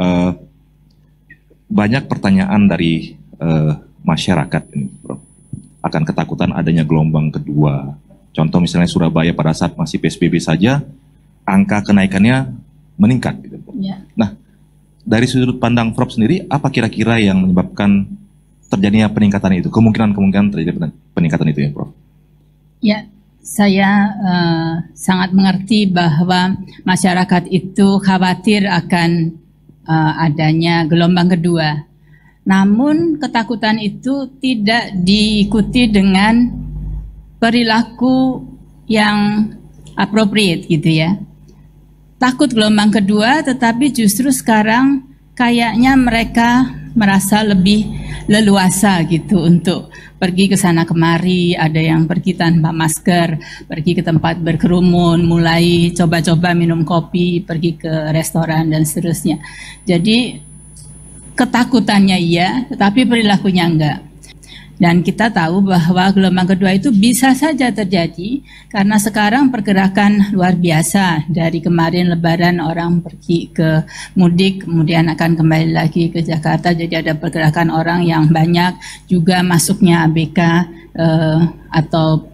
Eh, banyak pertanyaan dari masyarakat ini, Prof. Akan ketakutan adanya gelombang kedua. Contoh misalnya Surabaya pada saat masih PSBB saja, angka kenaikannya meningkat. Gitu, Prof. Ya. Nah, dari sudut pandang Prof sendiri, apa kira-kira yang menyebabkan terjadinya peningkatan itu? Kemungkinan terjadi peningkatan itu ya, Prof? Ya, saya sangat mengerti bahwa masyarakat itu khawatir akan adanya gelombang kedua. Namun ketakutan itu tidak diikuti dengan perilaku yang appropriate gitu ya. Takut gelombang kedua, tetapi justru sekarang kayaknya mereka merasa lebih leluasa gitu untuk pergi ke sana kemari, ada yang pergi tanpa masker, pergi ke tempat berkerumun, mulai coba-coba minum kopi, pergi ke restoran dan seterusnya. Jadi ketakutannya iya, tetapi perilakunya enggak. Dan kita tahu bahwa gelombang kedua itu bisa saja terjadi karena sekarang pergerakan luar biasa. Dari kemarin Lebaran orang pergi ke mudik, kemudian akan kembali lagi ke Jakarta. Jadi ada pergerakan orang yang banyak, juga masuknya ABK atau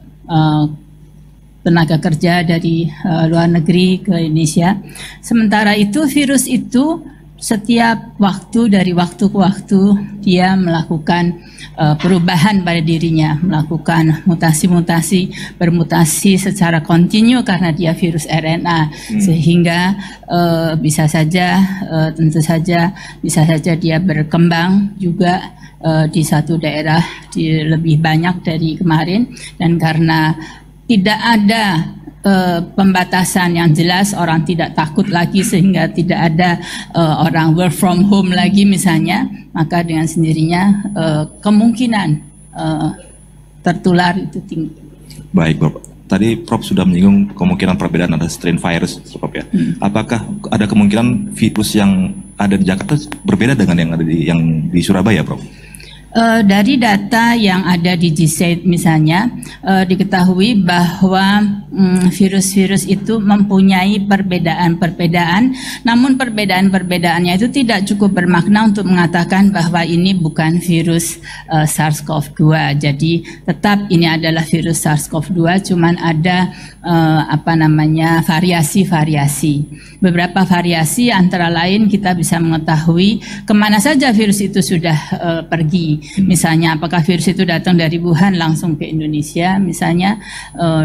tenaga kerja dari luar negeri ke Indonesia. Sementara itu virus itu setiap waktu dari waktu ke waktu dia melakukan perubahan pada dirinya, melakukan mutasi-mutasi, bermutasi secara kontinu karena dia virus RNA, sehingga bisa saja, tentu saja, bisa saja dia berkembang juga di satu daerah lebih banyak dari kemarin, dan karena tidak ada pembatasan yang jelas, orang tidak takut lagi sehingga tidak ada orang work from home lagi misalnya, maka dengan sendirinya kemungkinan tertular itu tinggi. Baik, Prof. Tadi Prof sudah menyinggung kemungkinan perbedaan ada strain virus, Prof ya. Apakah ada kemungkinan virus yang ada di Jakarta berbeda dengan yang ada di Surabaya, Prof? Dari data yang ada di GSAID misalnya, diketahui bahwa virus-virus itu mempunyai perbedaan-perbedaan, namun perbedaan-perbedaannya itu tidak cukup bermakna untuk mengatakan bahwa ini bukan virus SARS-CoV-2. Jadi tetap ini adalah virus SARS-CoV-2, cuman ada variasi-variasi. Beberapa variasi antara lain kita bisa mengetahui kemana saja virus itu sudah pergi. Misalnya apakah virus itu datang dari Wuhan langsung ke Indonesia misalnya,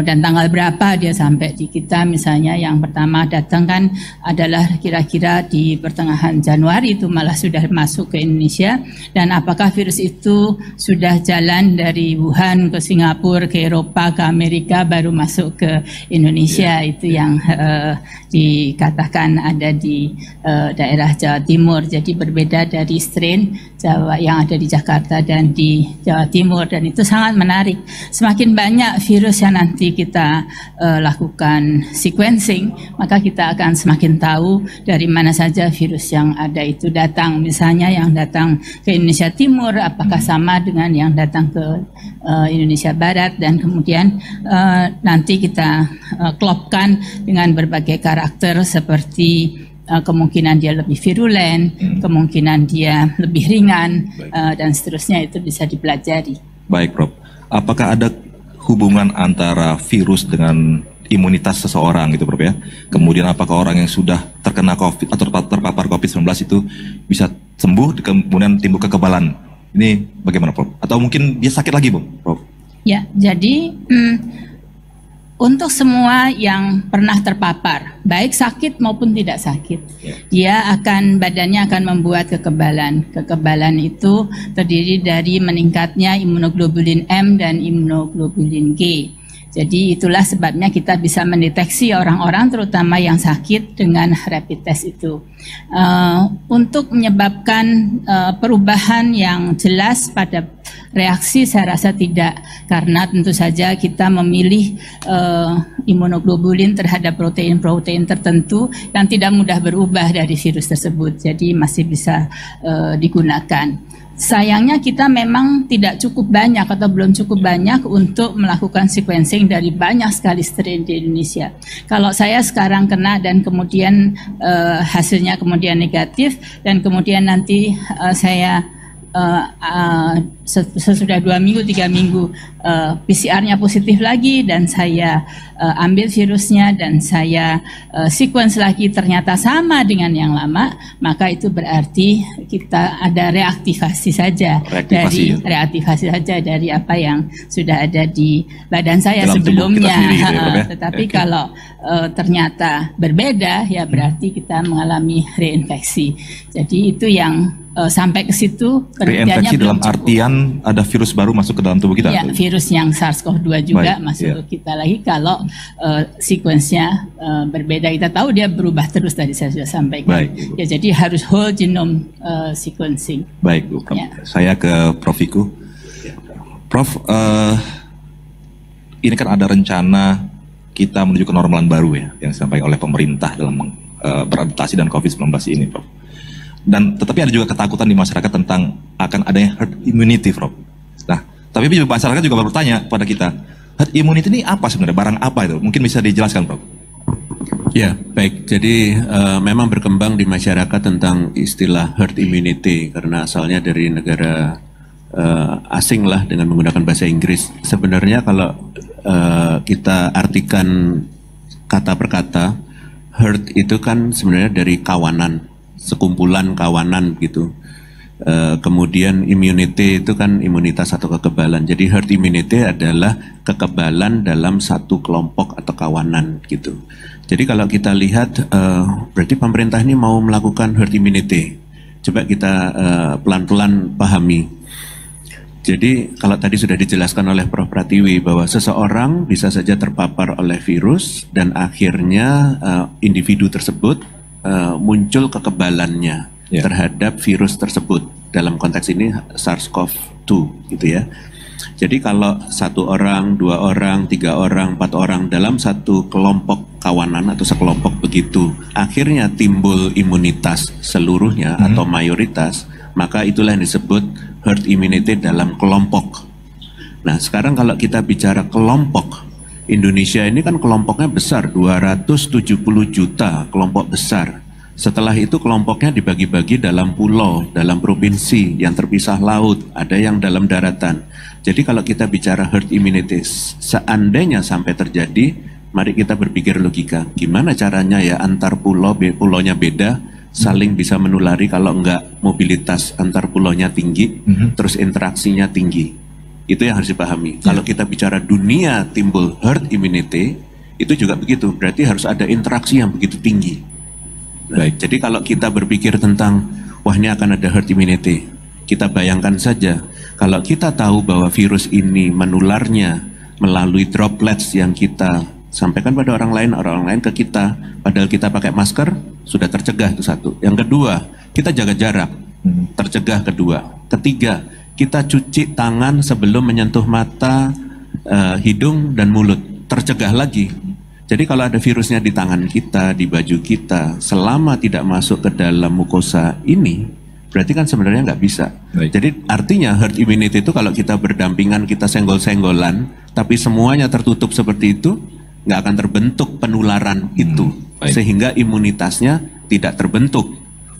dan tanggal berapa dia sampai di kita misalnya. Yang pertama datang kan adalah kira-kira di pertengahan Januari, itu malah sudah masuk ke Indonesia. Dan apakah virus itu sudah jalan dari Wuhan ke Singapura, ke Eropa, ke Amerika, baru masuk ke Indonesia. Itu yang dikatakan ada di daerah Jawa Timur. Jadi berbeda dari strain Jawa yang ada di Jakarta dan di Jawa Timur, dan itu sangat menarik. Semakin banyak virus yang nanti kita lakukan sequencing, maka kita akan semakin tahu dari mana saja virus yang ada itu datang. Misalnya yang datang ke Indonesia Timur apakah sama dengan yang datang ke Indonesia Barat, dan kemudian nanti kita klopkan dengan berbagai karakter seperti kemungkinan dia lebih virulen, kemungkinan dia lebih ringan, dan seterusnya. Itu bisa dipelajari. Baik, Prof. Apakah ada hubungan antara virus dengan imunitas seseorang gitu, Prof ya? Kemudian apakah orang yang sudah terkena COVID atau terpapar COVID-19 itu bisa sembuh, kemudian timbul kekebalan? Ini bagaimana, Prof? Atau mungkin dia sakit lagi, Prof? Ya, jadi untuk semua yang pernah terpapar, baik sakit maupun tidak sakit, dia badannya akan membuat kekebalan. Kekebalan itu terdiri dari meningkatnya imunoglobulin M dan imunoglobulin G. Jadi itulah sebabnya kita bisa mendeteksi orang-orang terutama yang sakit dengan rapid test itu. Untuk menyebabkan perubahan yang jelas pada reaksi saya rasa tidak, karena tentu saja kita memilih imunoglobulin terhadap protein-protein tertentu yang tidak mudah berubah dari virus tersebut, jadi masih bisa digunakan. Sayangnya kita memang tidak cukup banyak atau belum cukup banyak untuk melakukan sequencing dari banyak sekali strain di Indonesia. Kalau saya sekarang kena dan kemudian hasilnya kemudian negatif dan kemudian nanti saya sesudah 2 minggu, 3 minggu PCR-nya positif lagi dan saya ambil virusnya dan saya sequence lagi ternyata sama dengan yang lama, maka itu berarti kita ada reaktivasi saja dari apa yang sudah ada di badan saya dalam sebelumnya. Tetapi kalau ternyata berbeda, ya berarti kita mengalami reinfeksi. Jadi itu yang sampai ke situ reinfeksi dalam artian ada virus baru masuk ke dalam tubuh kita. Ya, virus yang SARS-CoV-2 juga masuk ke kita lagi kalau sequence-nya berbeda. Kita tahu dia berubah terus, tadi saya sudah sampaikan. Ya, jadi harus whole genome sequencing. Baik, Bu. Ya. Saya ke Prof. Wiku. Prof, ini kan ada rencana kita menuju ke normalan baru ya, yang disampaikan oleh pemerintah dalam beradaptasi dengan COVID-19 ini, Prof. Dan tetapi ada juga ketakutan di masyarakat tentang akan adanya herd immunity, Prof. Nah, tapi masyarakat juga bertanya pada kita, herd immunity ini apa sebenarnya? Barang apa itu? Mungkin bisa dijelaskan, Prof. Ya, baik. Jadi memang berkembang di masyarakat tentang istilah herd immunity karena asalnya dari negara asing lah dengan menggunakan bahasa Inggris. Sebenarnya kalau kita artikan kata per kata, herd itu kan sebenarnya dari kawanan, sekumpulan kawanan gitu. Kemudian immunity itu kan imunitas atau kekebalan. Jadi herd immunity adalah kekebalan dalam satu kelompok atau kawanan gitu. Jadi kalau kita lihat berarti pemerintah ini mau melakukan herd immunity. Coba kita pelan-pelan pahami. Jadi kalau tadi sudah dijelaskan oleh Prof. Pratiwi bahwa seseorang bisa saja terpapar oleh virus dan akhirnya individu tersebut muncul kekebalannya terhadap virus tersebut. Dalam konteks ini SARS-CoV-2 gitu ya. Jadi kalau 1 orang, 2 orang, 3 orang, 4 orang dalam satu kelompok kawanan atau sekelompok begitu, akhirnya timbul imunitas seluruhnya atau mayoritas, maka itulah yang disebut herd immunity dalam kelompok. Nah sekarang kalau kita bicara kelompok, Indonesia ini kan kelompoknya besar, 270 juta kelompok besar. Setelah itu kelompoknya dibagi-bagi dalam pulau, dalam provinsi, yang terpisah laut, ada yang dalam daratan. Jadi kalau kita bicara herd immunity, seandainya sampai terjadi, mari kita berpikir logika. Gimana caranya ya antar pulau, pulaunya beda, saling bisa menulari kalau enggak mobilitas antar pulaunya tinggi, terus interaksinya tinggi. Itu yang harus dipahami. Kalau kita bicara dunia timbul herd immunity, itu juga begitu. Berarti harus ada interaksi yang begitu tinggi. Baik. Jadi kalau kita berpikir tentang wah ini akan ada herd immunity, kita bayangkan saja kalau kita tahu bahwa virus ini menularnya melalui droplets yang kita sampaikan pada orang lain ke kita, padahal kita pakai masker, sudah tercegah itu satu. Yang kedua, kita jaga jarak, tercegah kedua. Ketiga, kita cuci tangan sebelum menyentuh mata, hidung dan mulut, tercegah lagi. Jadi kalau ada virusnya di tangan kita, di baju kita, selama tidak masuk ke dalam mukosa ini, berarti kan sebenarnya nggak bisa. Baik. Jadi artinya herd immunity itu kalau kita berdampingan, kita senggol-senggolan, tapi semuanya tertutup seperti itu, nggak akan terbentuk penularan itu. Baik. Sehingga imunitasnya tidak terbentuk.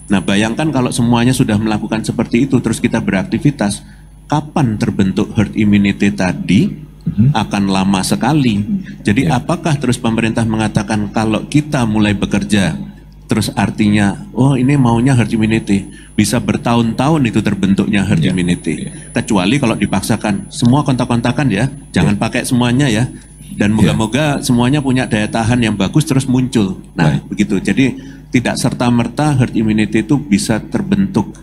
Nah bayangkan kalau semuanya sudah melakukan seperti itu, terus kita beraktivitas, kapan terbentuk herd immunity tadi? Akan lama sekali. Jadi apakah terus pemerintah mengatakan kalau kita mulai bekerja terus artinya oh ini maunya herd immunity, bisa bertahun-tahun itu terbentuknya herd immunity. Kecuali kalau dipaksakan semua kontak-kontakan ya, jangan pakai semuanya ya, dan moga-moga semuanya punya daya tahan yang bagus terus muncul. Nah begitu. Jadi tidak serta-merta herd immunity itu bisa terbentuk.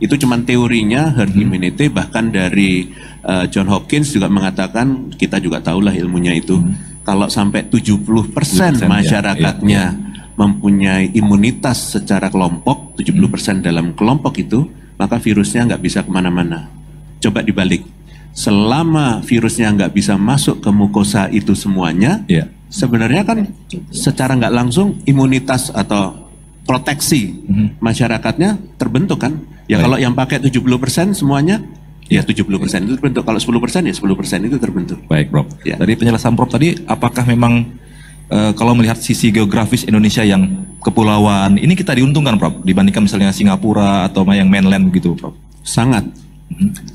Itu cuma teorinya herd immunity, bahkan dari John Hopkins juga mengatakan, kita juga tahulah ilmunya itu, kalau sampai 70% masyarakatnya mempunyai imunitas secara kelompok, 70% dalam kelompok itu, maka virusnya nggak bisa kemana-mana. Coba dibalik, selama virusnya nggak bisa masuk ke mukosa itu semuanya, Ya. sebenarnya kan secara nggak langsung imunitas atau proteksi masyarakatnya terbentuk kan. Ya Baik. kalau yang pakai 70% semuanya, ya 70% itu terbentuk. Kalau 10% ya 10% itu terbentuk. Baik, Prof. Ya. Dari penjelasan Prof tadi, apakah memang kalau melihat sisi geografis Indonesia yang kepulauan, ini kita diuntungkan, Prof, dibandingkan misalnya Singapura atau yang mainland gitu, Prof? Sangat,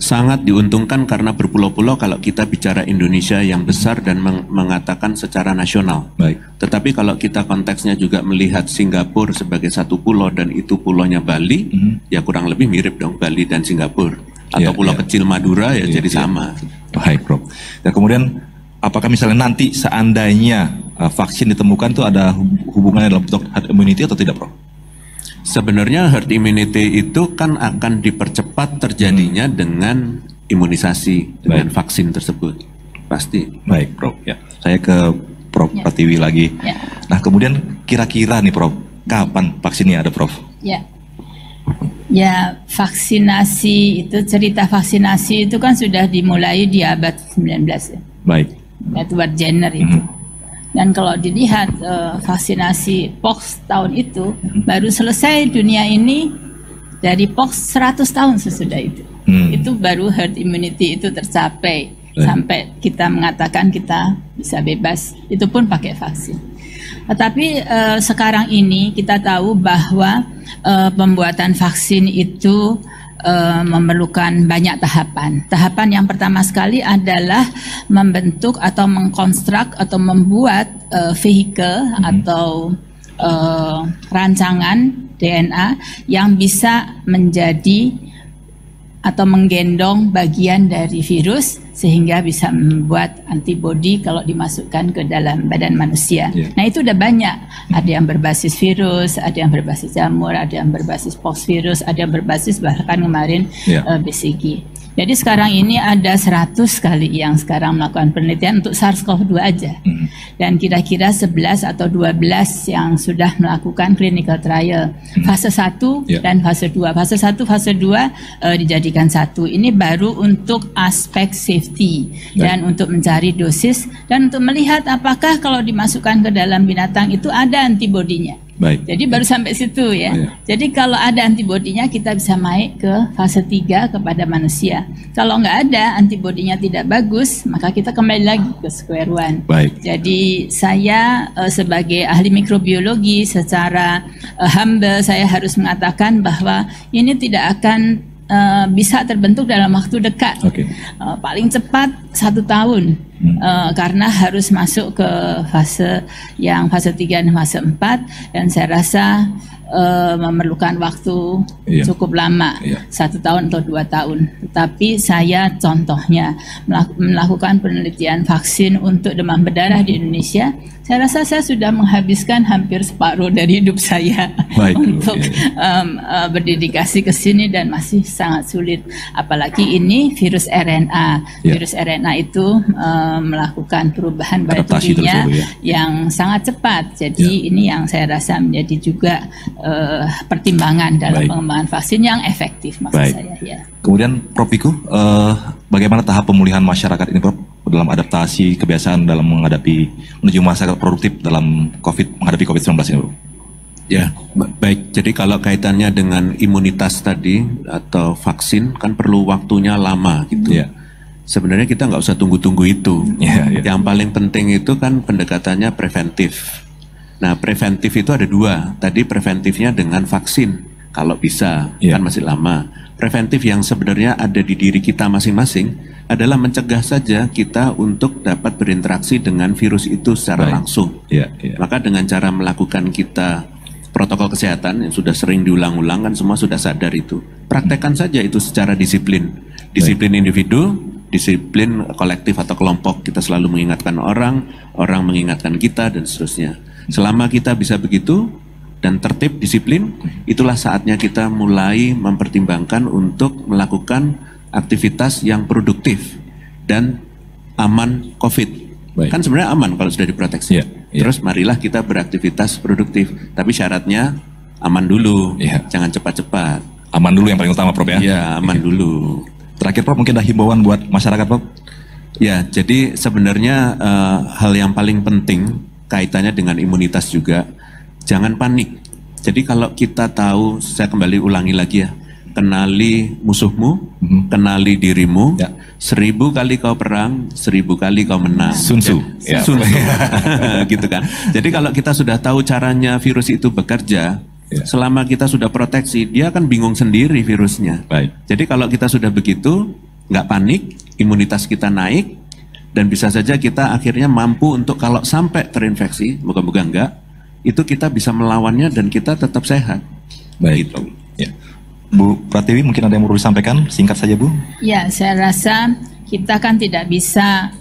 sangat diuntungkan karena berpulau-pulau kalau kita bicara Indonesia yang besar dan mengatakan secara nasional. Baik. Tetapi kalau kita konteksnya juga melihat Singapura sebagai satu pulau dan itu pulaunya Bali, ya kurang lebih mirip dong Bali dan Singapura. Atau Ya, pulau ya. kecil Madura ya Ya, jadi ya. sama. Baik, Prof. Dan kemudian, apakah misalnya nanti seandainya vaksin ditemukan itu ada hubungannya dalam bentuk herd immunity atau tidak, Prof? Sebenarnya herd immunity itu kan akan dipercepat terjadinya dengan imunisasi, dengan vaksin tersebut. Pasti. Baik, Prof. Ya. Saya ke Prof. Ya. Pratiwi lagi. Ya. Nah, kemudian kira-kira nih, Prof, kapan vaksinnya ada, Prof? Ya. Ya, vaksinasi itu, cerita vaksinasi itu kan sudah dimulai di abad 19 ya. Baik. Edward Jenner itu. Dan kalau dilihat vaksinasi POX tahun itu baru selesai dunia ini dari POX 100 tahun sesudah itu. Itu baru herd immunity itu tercapai sampai kita mengatakan kita bisa bebas. Itu pun pakai vaksin. Tetapi sekarang ini kita tahu bahwa pembuatan vaksin itu memerlukan banyak tahapan. Tahapan yang pertama sekali adalah membentuk atau mengkonstruk atau membuat vehicle atau rancangan DNA yang bisa menjadi atau menggendong bagian dari virus sehingga bisa membuat antibodi kalau dimasukkan ke dalam badan manusia. Yeah. Nah itu udah banyak. Ada yang berbasis virus, ada yang berbasis jamur, ada yang berbasis pox virus, ada yang berbasis bahkan kemarin BCG. Jadi sekarang ini ada 100 kali yang sekarang melakukan penelitian untuk SARS-CoV-2 aja. Dan kira-kira 11 atau 12 yang sudah melakukan clinical trial. Fase 1 dan fase 2. Fase 1, fase 2 dijadikan satu. Ini baru untuk aspek safety dan untuk mencari dosis dan untuk melihat apakah kalau dimasukkan ke dalam binatang itu ada antibodinya. Baik. Jadi baru sampai situ ya. Oh, ya. Jadi kalau ada antibodinya kita bisa naik ke fase 3 kepada manusia. Kalau nggak ada antibodinya tidak bagus, maka kita kembali lagi ke square one. Baik. Jadi saya sebagai ahli mikrobiologi secara humble saya harus mengatakan bahwa ini tidak akan bisa terbentuk dalam waktu dekat. Oke. Paling cepat 1 tahun. Karena harus masuk ke fase 3 dan fase 4 dan saya rasa memerlukan waktu cukup lama, 1 tahun atau 2 tahun. Tetapi saya contohnya melakukan penelitian vaksin untuk demam berdarah di Indonesia. Saya rasa saya sudah menghabiskan hampir separuh dari hidup saya untuk berdedikasi ke sini dan masih sangat sulit. Apalagi ini virus RNA. Virus RNA itu melakukan perubahan pada tubuhnya yang sangat cepat. Jadi ini yang saya rasa menjadi juga pertimbangan dalam pengembangan vaksin yang efektif maksud saya. Ya. Kemudian Prof Wiku, bagaimana tahap pemulihan masyarakat ini, Prof, dalam adaptasi kebiasaan dalam menuju masyarakat produktif dalam menghadapi COVID-19 ini, Prof? Ya, baik. Jadi kalau kaitannya dengan imunitas tadi atau vaksin kan perlu waktunya lama gitu. Ya. Sebenarnya kita nggak usah tunggu-tunggu itu. Yang paling penting itu kan pendekatannya preventif. Nah, preventif itu ada 2. Tadi preventifnya dengan vaksin, kalau bisa, kan masih lama. Preventif yang sebenarnya ada di diri kita masing-masing adalah mencegah saja kita untuk dapat berinteraksi dengan virus itu secara langsung. Maka dengan cara melakukan kita protokol kesehatan yang sudah sering diulang-ulang kan semua sudah sadar itu. Praktekkan saja itu secara disiplin. Disiplin individu, disiplin kolektif atau kelompok. Kita selalu mengingatkan orang mengingatkan kita dan seterusnya. Selama kita bisa begitu dan tertib, disiplin, itulah saatnya kita mulai mempertimbangkan untuk melakukan aktivitas yang produktif dan aman COVID. Kan sebenarnya aman kalau sudah diproteksi. Terus marilah kita beraktivitas produktif, tapi syaratnya aman dulu, jangan cepat-cepat. Aman dulu yang paling utama, Prof, ya? Iya, aman dulu. Terakhir Prof, mungkin ada himbauan buat masyarakat Prof? Ya, jadi sebenarnya hal yang paling penting kaitannya dengan imunitas juga, jangan panik. Jadi kalau kita tahu, saya kembali ulangi lagi ya, kenali musuhmu, kenali dirimu, 1000 kali kau perang, 1000 kali kau menang. Sun Tzu. Ya. Sun Tzu. Gitu kan. Jadi kalau kita sudah tahu caranya virus itu bekerja, selama kita sudah proteksi, dia akan bingung sendiri virusnya. Baik. Jadi kalau kita sudah begitu, nggak panik, imunitas kita naik, dan bisa saja kita akhirnya mampu untuk kalau sampai terinfeksi, moga-moga enggak, itu kita bisa melawannya dan kita tetap sehat. Baik. Gitu. Ya. Bu Pratiwi, mungkin ada yang perlu disampaikan? Singkat saja Bu. Ya, saya rasa kita kan tidak bisa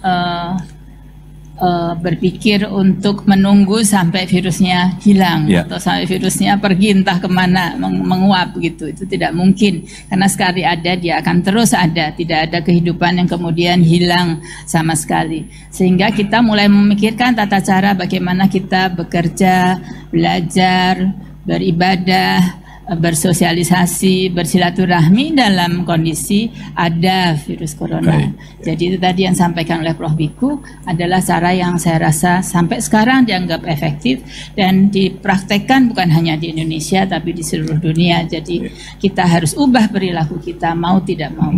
berpikir untuk menunggu sampai virusnya hilang atau sampai virusnya pergi entah kemana menguap gitu. Itu tidak mungkin karena sekali ada dia akan terus ada, tidak ada kehidupan yang kemudian hilang sama sekali. Sehingga kita mulai memikirkan tata cara bagaimana kita bekerja, belajar, beribadah, bersosialisasi, bersilaturahmi dalam kondisi ada virus corona. Jadi itu tadi yang disampaikan oleh Prof. Wiku adalah cara yang saya rasa sampai sekarang dianggap efektif dan dipraktekkan bukan hanya di Indonesia tapi di seluruh dunia. Jadi kita harus ubah perilaku kita mau tidak mau.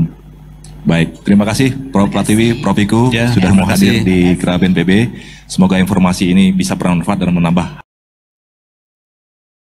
Baik, terima kasih Prof. Pratiwi, Prof. Wiku sudah mau hadir di Kera BNPB. Semoga informasi ini bisa bermanfaat dan menambah